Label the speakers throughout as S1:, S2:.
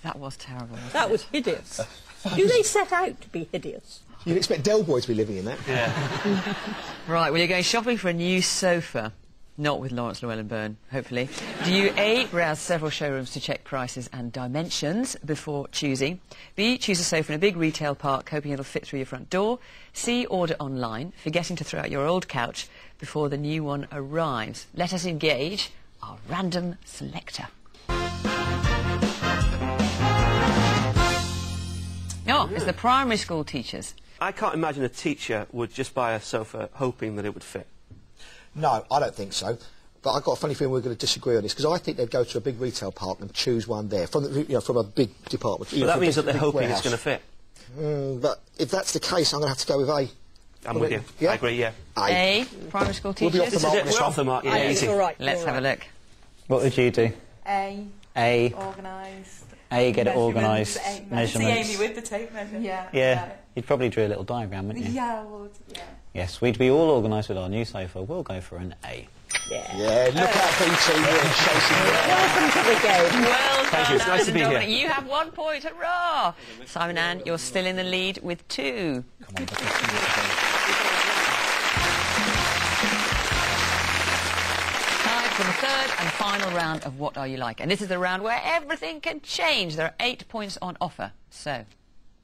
S1: That was terrible.
S2: That was hideous. Do they set out to be hideous?
S3: You'd expect Del Boy to be living in that.
S4: Yeah.
S1: Right, well, you're going shopping for a new sofa. Not with Lawrence Llewellyn-Byrne, hopefully. Do you A, browse several showrooms to check prices and dimensions before choosing? B, choose a sofa in a big retail park, hoping it'll fit through your front door? C, order online, forgetting to throw out your old couch before the new one arrives? Let us engage our random selector. Oh, it's the primary school teachers.
S4: I can't imagine a teacher would just buy a sofa hoping that it would fit.
S3: No, I don't think so. But I've got a funny feeling we're going to disagree on this, because I think they'd go to a big retail park and choose one there, from, from a big department.
S4: But that means that they're hoping it's going to fit.
S3: But if that's the case, I'm going to have to go with A.
S4: I'm with you.
S3: Yeah?
S4: I agree, yeah.
S1: A, primary school teachers.
S3: We'll be off the mark.
S4: We're off the mark, yeah, easy.
S2: All right.
S1: Let's have a look.
S5: What would you do?
S6: A.
S5: A.
S6: Organised.
S5: A, get it organised.
S6: Measurements. See Amy with the tape measure. Yeah.
S5: Yeah. You'd probably draw a little diagram, wouldn't you?
S6: Yeah, I would, yeah.
S5: Yes, we'd be all organised with our new sofa. We'll go for an A.
S3: Yeah, look out, BT.
S2: Welcome to the game.
S1: Well done,
S4: Thank you, it's nice to be here.
S1: Dominic. You have 1 point, hurrah! Simon Ann, you're still in the lead with 2.
S5: Come on,
S1: Time for the third and final round of What Are You Like? And this is the round where everything can change. There are 8 points on offer. So,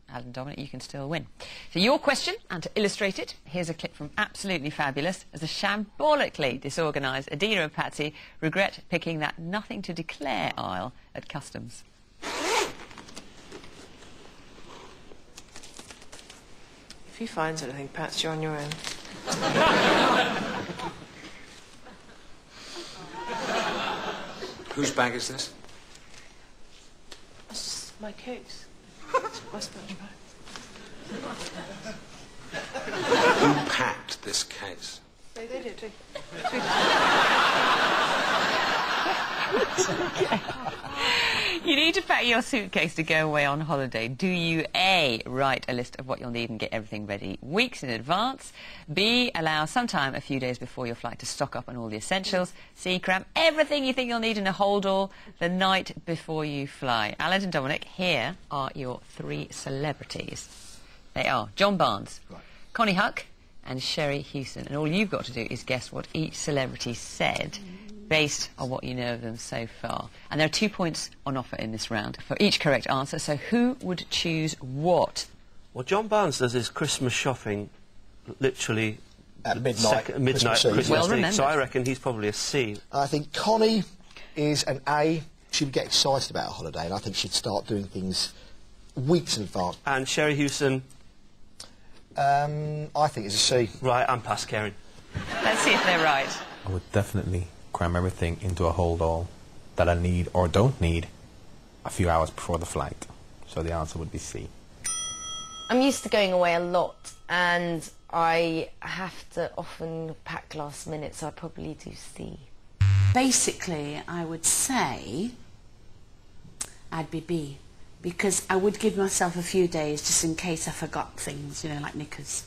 S1: Alan and Dominic, you can still win. So your question, and to illustrate it, here's a clip from Absolutely Fabulous as the shambolically disorganised Adina and Patsy regret picking that nothing to declare aisle at customs.
S6: If he finds anything, Pats, you're on your own.
S7: Whose bag is this?
S6: That's my case. My sponge bag.
S7: Who packed this case?
S6: They did too.
S1: You need to pack your suitcase to go away on holiday. Do you A, write a list of what you'll need and get everything ready weeks in advance? B, allow some time, a few days before your flight, to stock up on all the essentials? C, cram everything you think you'll need in a hold-all the night before you fly? Alan and Dominic, here are your 3 celebrities. They are John Barnes, Connie Huck and Sherry Hewson. And all you've got to do is guess what each celebrity said based on what you know of them so far. And there are 2 points on offer in this round for each correct answer, so who would choose what?
S4: Well, John Barnes does his Christmas shopping literally
S3: At midnight.
S4: Midnight
S3: Christmas Eve.
S1: Well
S4: Eve.
S1: remembered.
S4: So I reckon he's probably a C.
S3: I think Connie is an A. She would get excited about a holiday, and I think she'd start doing things weeks in advance.
S4: And Sherry Hewson?
S3: I think it's a C.
S4: Right, I'm past caring.
S1: Let's see if they're right.
S8: I would definitely cram everything into a hold-all that I need or don't need a few hours before the flight. So the answer would be C.
S9: I'm used to going away a lot, and I have to often pack last minute, so I probably do C.
S10: Basically, I would say I'd be B, because I would give myself a few days just in case I forgot things, you know, like knickers.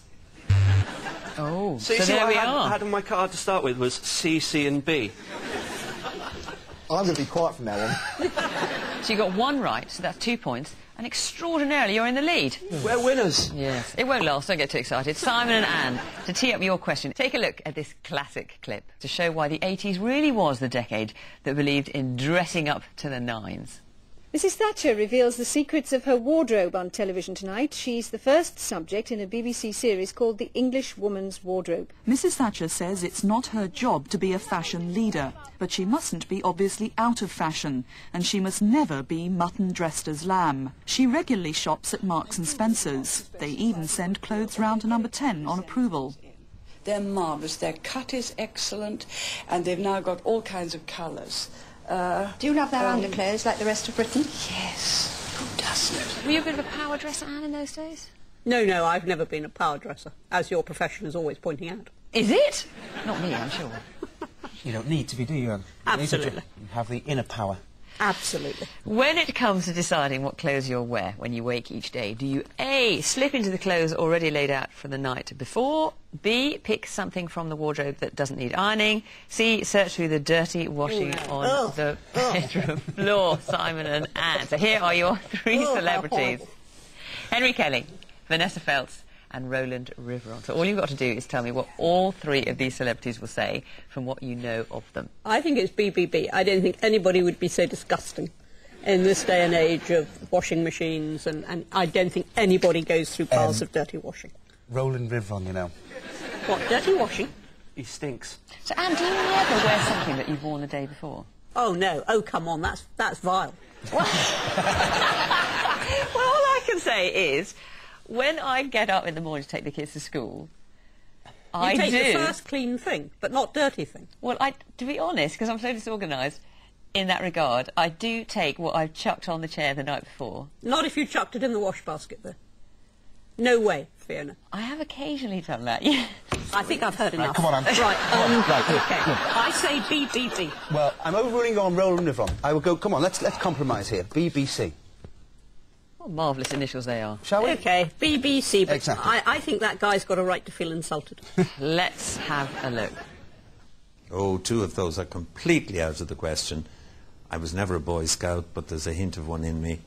S1: Oh,
S4: So, you
S1: so
S4: see
S1: there
S4: what
S1: we
S4: I
S1: are.
S4: had on my card to start with was C, C and B.
S3: I'm going to be quiet from now on.
S1: So you got 1 right, so that's 2 points, and extraordinarily you're in the lead.
S4: We're winners.
S1: Yes, it won't last, don't get too excited. Simon and Anne, to tee up your question, take a look at this classic clip to show why the 80s really was the decade that believed in dressing up to the nines.
S2: Mrs Thatcher reveals the secrets of her wardrobe on television tonight. She's the first subject in a BBC series called The English Woman's Wardrobe.
S11: Mrs Thatcher says it's not her job to be a fashion leader, but she mustn't be obviously out of fashion, and she must never be mutton dressed as lamb. She regularly shops at Marks and Spencer's. They even send clothes round to number 10 on approval.
S12: They're marvellous, their cut is excellent, and they've now got all kinds of colours.
S13: Do you love their underclothes like the rest of Britain?
S12: Yes. Who doesn't?
S1: Were you a bit of a power dresser, Anne, in those days?
S2: No, I've never been a power dresser, as your profession is always pointing out.
S1: Is it? Not me, I'm sure.
S14: You don't need to be, do you, Anne?
S2: Absolutely.
S14: You have the inner power. Absolutely.
S1: When it comes to deciding what clothes you'll wear when you wake each day, do you A, slip into the clothes already laid out for the night before, B, pick something from the wardrobe that doesn't need ironing, C, search through the dirty washing on the bedroom floor? Simon and Anne. So here are your three celebrities. Henry Kelly, Vanessa Feltz and Roland Riveron. So all you've got to do is tell me what all three of these celebrities will say from what you know of them.
S14: I think it's BBB. I don't think anybody would be so disgusting in this day and age of washing machines, and I don't think anybody goes through piles of dirty washing.
S15: Roland Riveron, you know.
S14: What, dirty washing?
S4: He stinks.
S1: So Anne, do you never wear something that you've worn the day before?
S14: Oh, no. Oh, come on. That's vile.
S1: Well, all I can say is, when I get up in the morning to take the kids to school, I
S14: take
S1: do...
S14: the first clean thing, but not dirty thing.
S1: Well, to be honest, because I'm so disorganised in that regard, I do take what I've chucked on the chair the night before.
S14: Not if you chucked it in the wash basket, though. No way, Fiona.
S1: I have occasionally done that, yeah.
S14: I think I've heard enough.
S15: Right, come on, Anne.
S14: Right,
S15: right,
S14: OK. I say BBB.
S15: Well, I'm overruling on Roland Riveron. I will go, come on, let's compromise here. BBC.
S1: What marvellous initials they are.
S15: Shall we?
S14: OK, BBC, but
S15: exactly.
S14: I think that guy's got a right to feel insulted.
S1: Let's have a look.
S16: Oh, two of those are completely out of the question. I was never a Boy Scout, but there's a hint of one in me.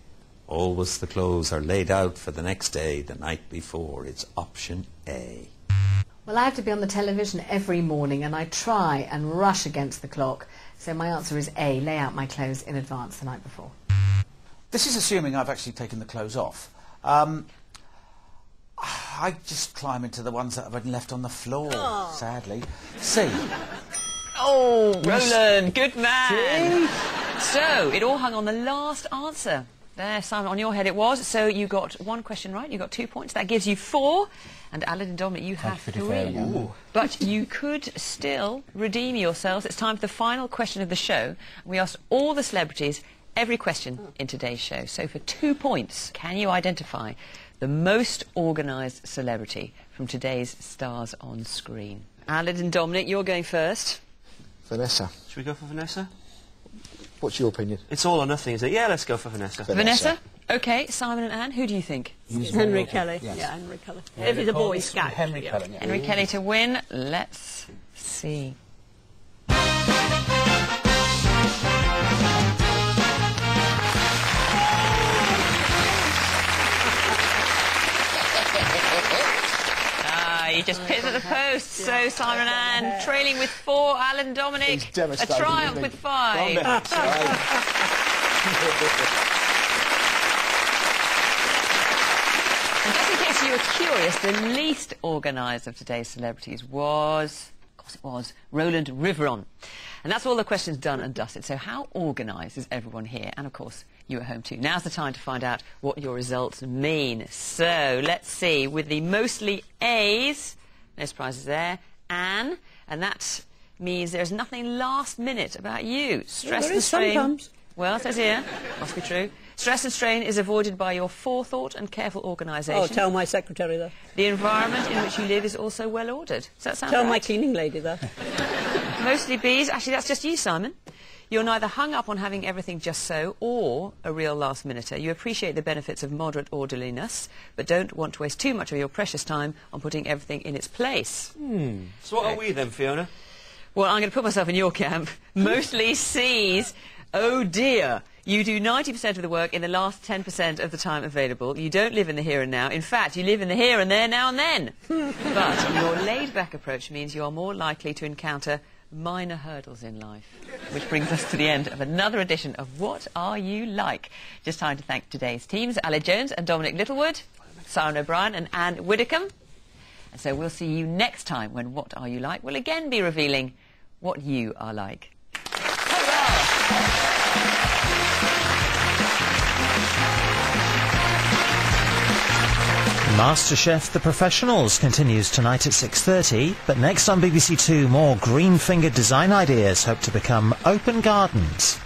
S16: Always the clothes are laid out for the next day, the night before. It's option A.
S17: Well, I have to be on the television every morning, and I try and rush against the clock. So my answer is A, lay out my clothes in advance the night before.
S18: This is assuming I've actually taken the clothes off. I just climb into the ones that have been left on the floor, sadly. C.
S1: Oh, Roland, good man. So, it all hung on the last answer. There, Simon, on your head it was. So you got one question right, you got 2 points. That gives you 4. And Alan and Dominic, you have 3. But you could still redeem yourselves. It's time for the final question of the show. We asked all the celebrities every question in today's show. So for 2 points, can you identify the most organised celebrity from today's stars on screen? Alan and Dominic, you're going first.
S3: Vanessa.
S4: Should we go for Vanessa?
S3: What's your opinion?
S4: It's all or nothing, is it? Yeah, let's go for Vanessa.
S1: Vanessa? OK, Simon and Anne, who do you think?
S14: Henry Kelly. Yes. Yeah, Henry Kelly.
S15: Yeah,
S14: if he's a Boy Scout.
S15: Henry Kelly. Yeah.
S1: Henry Kelly to win. Let's see. He just pits at the post. So Simon and Anne trailing with 4. Alan Dominic, a triumph with 5. And just in case you were curious, the least organised of today's celebrities was, of course it was, Roland Riveron. And that's all the questions done and dusted. So how organised is everyone here? And of course, you at home too. Now's the time to find out what your results mean. So let's see, with the mostly A's, no surprises there, Anne, and that means there's nothing last minute about you. Stress and strain.
S14: Sometimes.
S1: Well, it says here, must be true. Stress and strain is avoided by your forethought and careful organisation.
S14: Oh, tell my secretary that.
S1: The environment in which you live is also well ordered. Does that sound
S14: Tell
S1: right?
S14: my cleaning lady that.
S1: Mostly B's. Actually, that's just you, Simon. You're neither hung up on having everything just so or a real last-minuter. You appreciate the benefits of moderate orderliness, but don't want to waste too much of your precious time on putting everything in its place.
S4: So what are we then, Fiona?
S1: Well, I'm going to put myself in your camp. Mostly C's. Oh, dear. You do 90% of the work in the last 10% of the time available. You don't live in the here and now. In fact, you live in the here and there, now and then. But your laid-back approach means you are more likely to encounter minor hurdles in life. Which brings us to the end of another edition of What Are You Like? Just time to thank today's teams, Aled Jones and Dominic Littlewood, Simon O'Brien and Anne Widdicombe. And so we'll see you next time when What Are You Like will again be revealing what you are like.
S19: MasterChef The Professionals continues tonight at 6:30, but next on BBC Two, more green-fingered design ideas hope to become open gardens.